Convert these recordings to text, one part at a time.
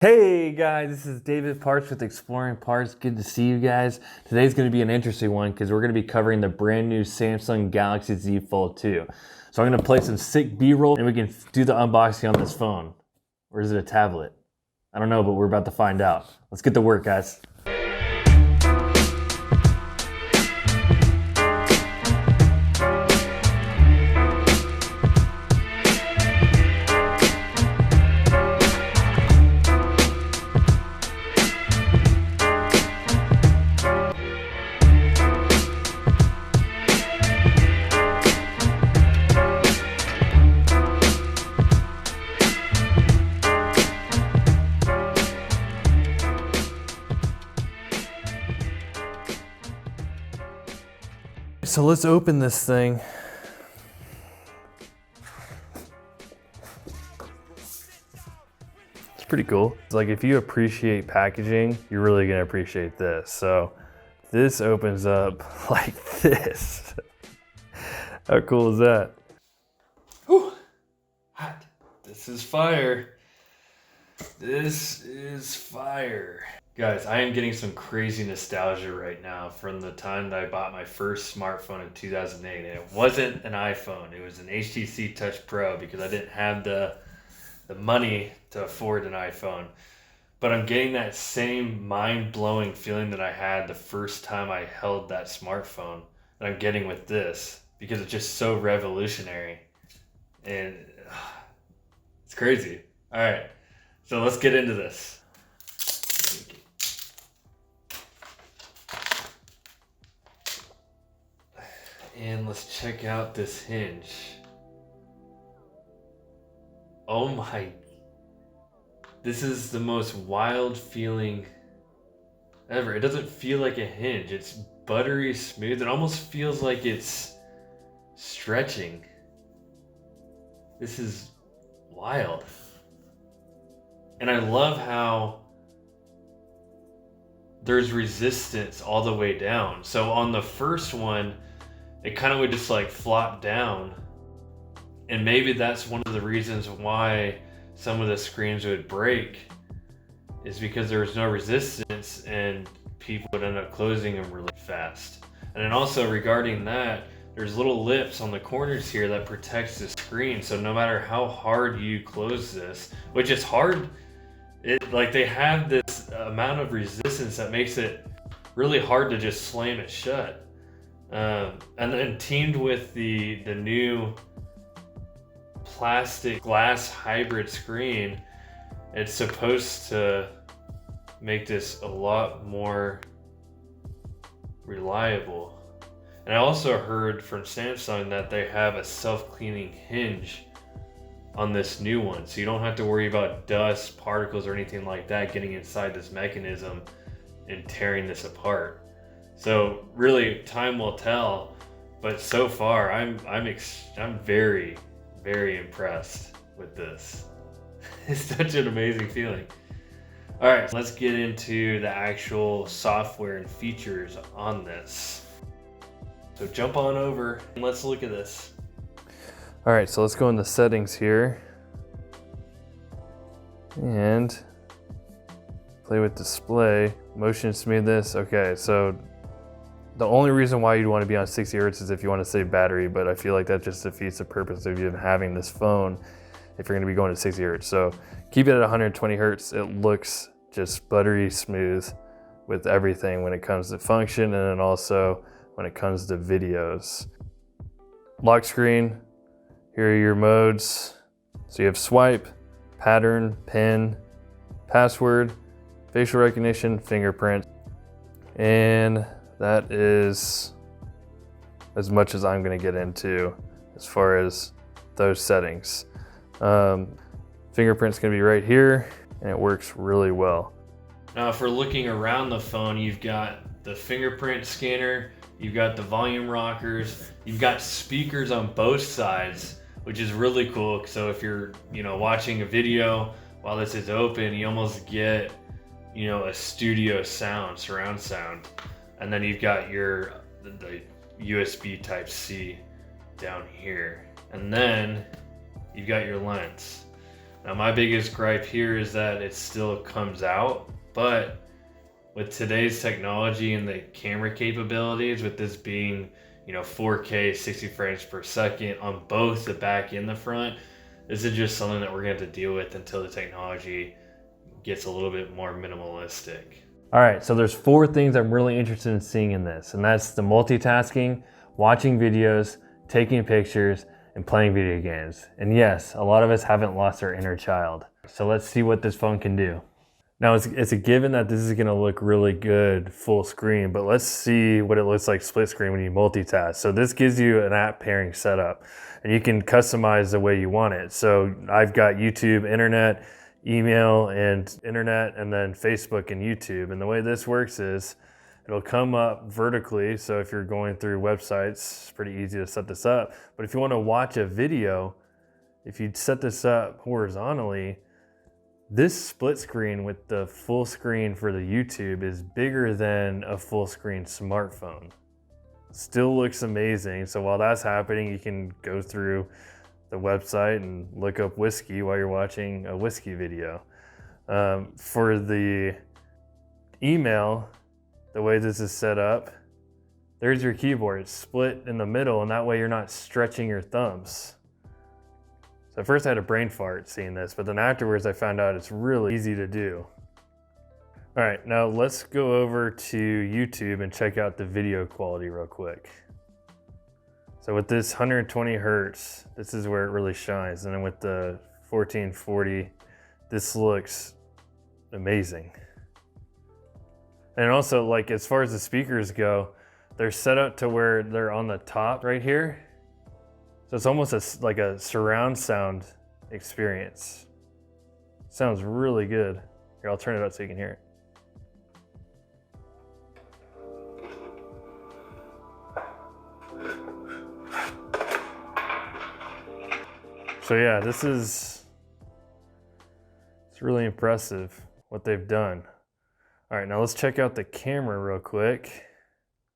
Hey guys, this is David Parks with Exploring Parts. Good to see you guys. Today's going to be an interesting one because we're going to be covering the brand new Samsung Galaxy Z Fold 2. So I'm going to play some sick B-roll and we can do the unboxing on this phone. Or is it a tablet? I don't know, but we're about to find out. Let's get to work, guys. So let's open this thing. It's pretty cool. It's like if you appreciate packaging, you're really gonna appreciate this. So this opens up like this. How cool is that? Whew. Hot. This is fire. This is fire. Guys, I am getting some crazy nostalgia right now from the time that I bought my first smartphone in 2008. And it wasn't an iPhone, it was an HTC Touch Pro because I didn't have the money to afford an iPhone. But I'm getting that same mind-blowing feeling that I had the first time I held that smartphone that I'm getting with this because it's just so revolutionary. And it's crazy. All right, so let's get into this. And let's check out this hinge. Oh my, this is the most wild feeling ever. It doesn't feel like a hinge. It's buttery smooth. It almost feels like it's stretching. This is wild. And I love how there's resistance all the way down. So on the first one, it kind of would just like flop down. And maybe that's one of the reasons why some of the screens would break, is because there was no resistance and people would end up closing them really fast. And then also regarding that, there's little lips on the corners here that protects the screen. So no matter how hard you close this, which is hard, they have this amount of resistance that makes it really hard to just slam it shut. And then teamed with the new plastic glass hybrid screen, it's supposed to make this a lot more reliable. And I also heard from Samsung that they have a self-cleaning hinge on this new one, so you don't have to worry about dust, particles, or anything like that getting inside this mechanism and tearing this apart. So really, time will tell, but so far I'm very, very impressed with this. It's such an amazing feeling. All right, let's get into the actual software and features on this. So jump on over and let's look at this. All right, so let's go into settings here and play with display, motion smoothness. Okay, so the only reason why you'd want to be on 60 hertz is if you want to save battery, but I feel like that just defeats the purpose of you having this phone if you're going to be going to 60 hertz. So keep it at 120 hertz. It looks just buttery smooth with everything when it comes to function and then also when it comes to videos. Lock screen, here are your modes. So you have swipe, pattern, pin, password, facial recognition, fingerprint, and that is as much as I'm going to get into as far as those settings. Fingerprint's going to be right here, and it works really well. Now, if we're looking around the phone, you've got the fingerprint scanner, you've got the volume rockers, you've got speakers on both sides, which is really cool. So if you're, watching a video while this is open, you almost get, a studio sound, surround sound. And then you've got the USB Type-C down here. And then you've got your lens. Now my biggest gripe here is that it still comes out, but with today's technology and the camera capabilities, with this being, 4K 60 frames per second on both the back and the front, this is just something that we're going to have to deal with until the technology gets a little bit more minimalistic. All right, so there's 4 things I'm really interested in seeing in this, and that's the multitasking, watching videos, taking pictures, and playing video games. And yes, a lot of us haven't lost our inner child. So let's see what this phone can do. Now it's a given that this is gonna look really good full screen, but let's see what it looks like split screen when you multitask. So this gives you an app pairing setup, and you can customize the way you want it. So I've got YouTube, internet, email, and internet, and then Facebook and YouTube. And the way this works is it'll come up vertically. So if you're going through websites, it's pretty easy to set this up. But if you wanna watch a video, if you set this up horizontally, this split screen with the full screen for the YouTube is bigger than a full screen smartphone. Still looks amazing. So while that's happening, you can go through the website and look up whiskey while you're watching a whiskey video. For the email, the way this is set up, there's your keyboard. It's split in the middle, and that way you're not stretching your thumbs. So at first I had a brain fart seeing this, but then afterwards I found out it's really easy to do. All right, now let's go over to YouTube and check out the video quality real quick. So with this 120 hertz, this is where it really shines. And then with the 1440, this looks amazing. And also, like, as far as the speakers go, they're set up to where they're on the top right here. So it's almost like a surround sound experience. Sounds really good. Here, I'll turn it up so you can hear it. So yeah, it's really impressive what they've done. All right, now let's check out the camera real quick.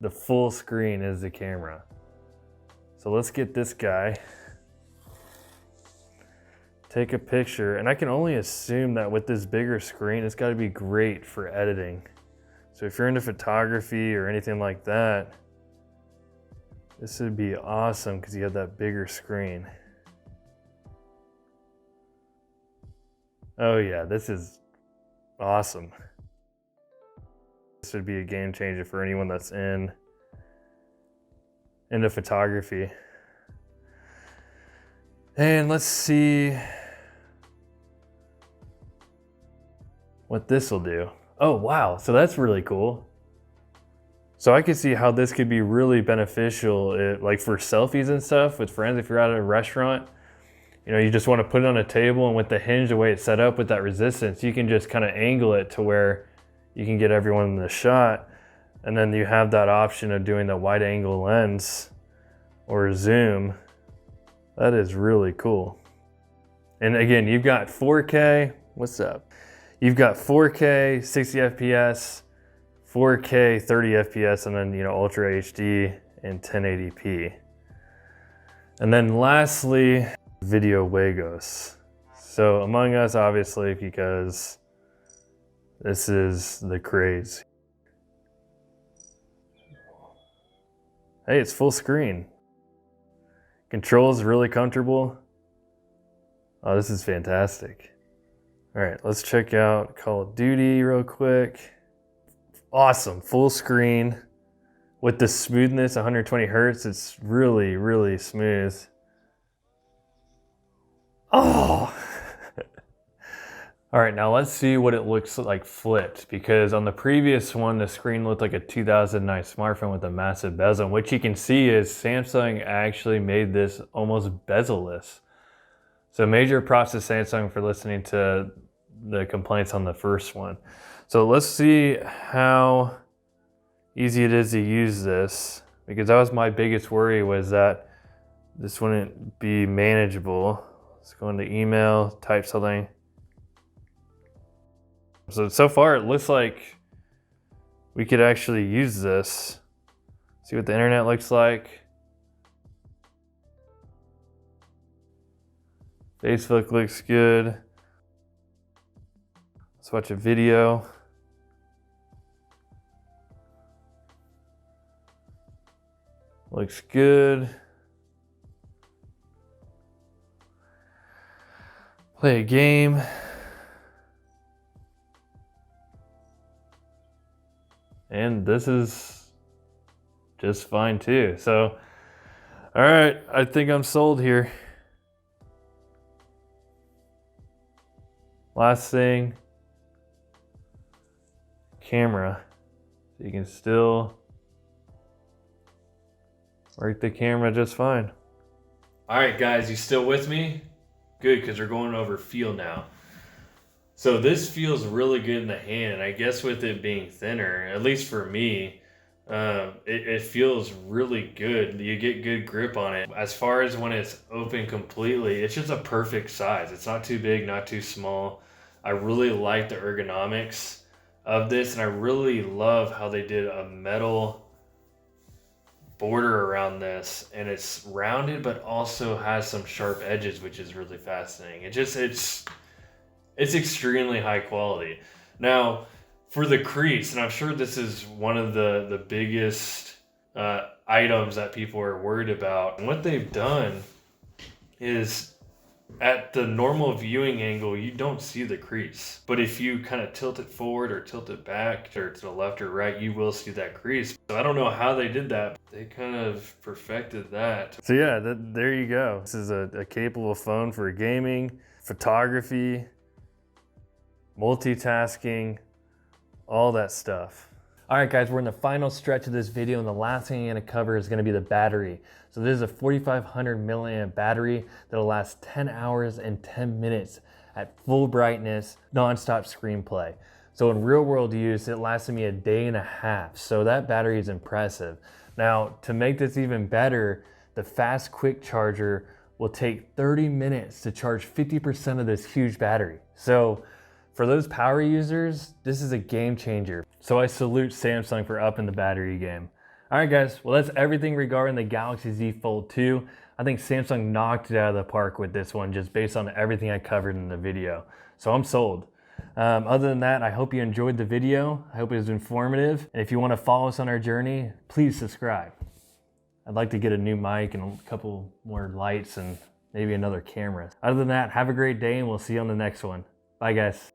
The full screen is the camera. So let's get this guy, take a picture, and I can only assume that with this bigger screen, it's gotta be great for editing. So if you're into photography or anything like that, this would be awesome because you have that bigger screen. Oh yeah, this is awesome. This would be a game changer for anyone that's into photography. And let's see what this will do. Oh wow, so that's really cool. So I could see how this could be really beneficial, like for selfies and stuff with friends. If you're at a restaurant, you just want to put it on a table, and with the hinge, the way it's set up with that resistance, you can just kind of angle it to where you can get everyone in the shot. And then you have that option of doing the wide angle lens or zoom. That is really cool. And again, you've got 4K, what's up? You've got 4K, 60 FPS, 4K, 30 FPS, and then, Ultra HD and 1080p. And then lastly, video Wagos. So Among Us, obviously, because this is the craze. Hey, it's full screen. Controls really comfortable. Oh, this is fantastic. All right, let's check out Call of Duty real quick. Awesome, full screen. With the smoothness, 120 hertz, it's really, really smooth. Oh! All right, now let's see what it looks like flipped, because on the previous one, the screen looked like a 2009 smartphone with a massive bezel. And what you can see is Samsung actually made this almost bezel-less. So major props to Samsung for listening to the complaints on the first one. So let's see how easy it is to use this, because that was my biggest worry, was that this wouldn't be manageable. Let's go into email, type something. So far it looks like we could actually use this. See what the internet looks like. Facebook looks good. Let's watch a video. Looks good. Play a game. And this is just fine too. So, all right, I think I'm sold here. Last thing, camera. So you can still work the camera just fine. All right, guys, you still with me? Good, because we're going over feel now. So this feels really good in the hand, and I guess with it being thinner, at least for me, it feels really good. You get good grip on it. As far as when it's open completely, it's just a perfect size. It's not too big, not too small. I really like the ergonomics of this, and I really love how they did a metal border around this, and it's rounded but also has some sharp edges, which is really fascinating. It's extremely high quality. Now, for the crease, and I'm sure this is one of the biggest items that people are worried about. And what they've done is, at the normal viewing angle, you don't see the crease. But if you kind of tilt it forward or tilt it back or to the left or right, you will see that crease. So I don't know how they did that. They kind of perfected that. So yeah, there you go. This is a capable phone for gaming, photography, multitasking, all that stuff. All right, guys, we're in the final stretch of this video, and the last thing I'm gonna cover is gonna be the battery. So this is a 4,500 milliamp battery that'll last 10 hours and 10 minutes at full brightness, nonstop screen play. So in real world use, it lasted me a day and a half. So that battery is impressive. Now, to make this even better, the fast quick charger will take 30 minutes to charge 50% of this huge battery. So for those power users, this is a game changer. So I salute Samsung for upping the battery game. All right, guys, well, that's everything regarding the Galaxy Z Fold 2. I think Samsung knocked it out of the park with this one, just based on everything I covered in the video. So I'm sold. Other than that, I hope you enjoyed the video. I hope it was informative. And if you want to follow us on our journey, please subscribe. I'd like to get a new mic and a couple more lights and maybe another camera. Other than that, have a great day, and we'll see you on the next one. Bye, guys.